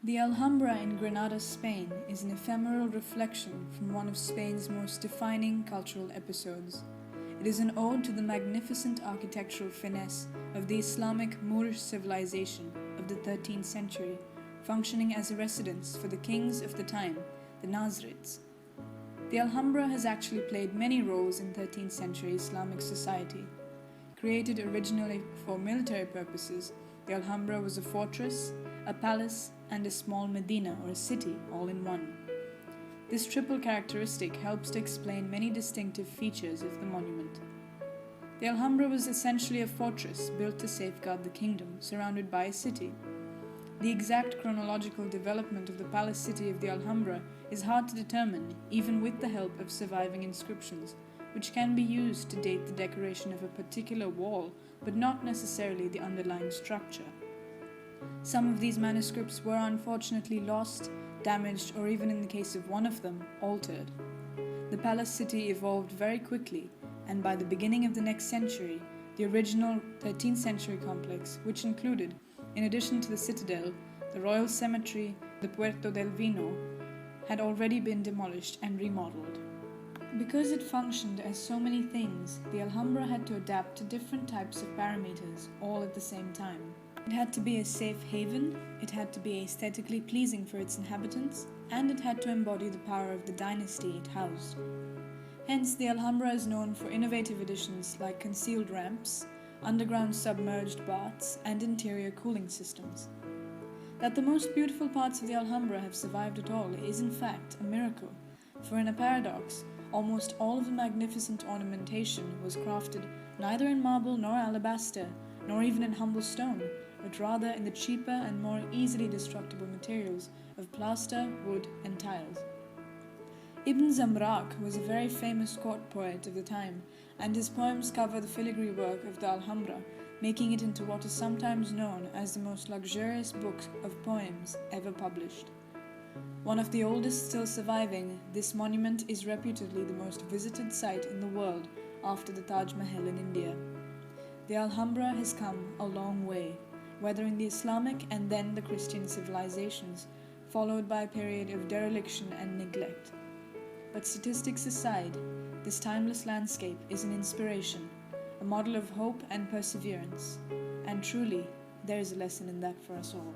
The Alhambra in Grenada, Spain, is an ephemeral reflection from one of Spain's most defining cultural episodes. It is an ode to the magnificent architectural finesse of the Islamic Moorish civilization of the 13th century, functioning as a residence for the kings of the time, the Nasrids. The Alhambra has actually played many roles in 13th century Islamic society. Created originally for military purposes, the Alhambra was a fortress, a palace, and a small Medina or a city all in one. This triple characteristic helps to explain many distinctive features of the monument. The Alhambra was essentially a fortress built to safeguard the kingdom, surrounded by a city. The exact chronological development of the palace city of the Alhambra is hard to determine, even with the help of surviving inscriptions, which can be used to date the decoration of a particular wall, but not necessarily the underlying structure. Some of these manuscripts were unfortunately lost, damaged, or even in the case of one of them, altered. The palace city evolved very quickly, and by the beginning of the next century, the original 13th century complex, which included, in addition to the citadel, the royal cemetery, the Puerto del Vino, had already been demolished and remodeled. Because it functioned as so many things, the Alhambra had to adapt to different types of parameters all at the same time. It had to be a safe haven, it had to be aesthetically pleasing for its inhabitants, and it had to embody the power of the dynasty it housed. Hence, the Alhambra is known for innovative additions like concealed ramps, underground submerged baths, and interior cooling systems. That the most beautiful parts of the Alhambra have survived at all is in fact a miracle, for in a paradox, almost all of the magnificent ornamentation was crafted neither in marble nor alabaster, nor even in humble stone, but rather in the cheaper and more easily destructible materials of plaster, wood, and tiles. Ibn Zamraq was a very famous court poet of the time, and his poems cover the filigree work of the Alhambra, making it into what is sometimes known as the most luxurious book of poems ever published. One of the oldest still surviving, this monument is reputedly the most visited site in the world after the Taj Mahal in India. The Alhambra has come a long way, weathering the Islamic and then the Christian civilizations, followed by a period of dereliction and neglect. But statistics aside, this timeless landscape is an inspiration, a model of hope and perseverance, and truly, there is a lesson in that for us all.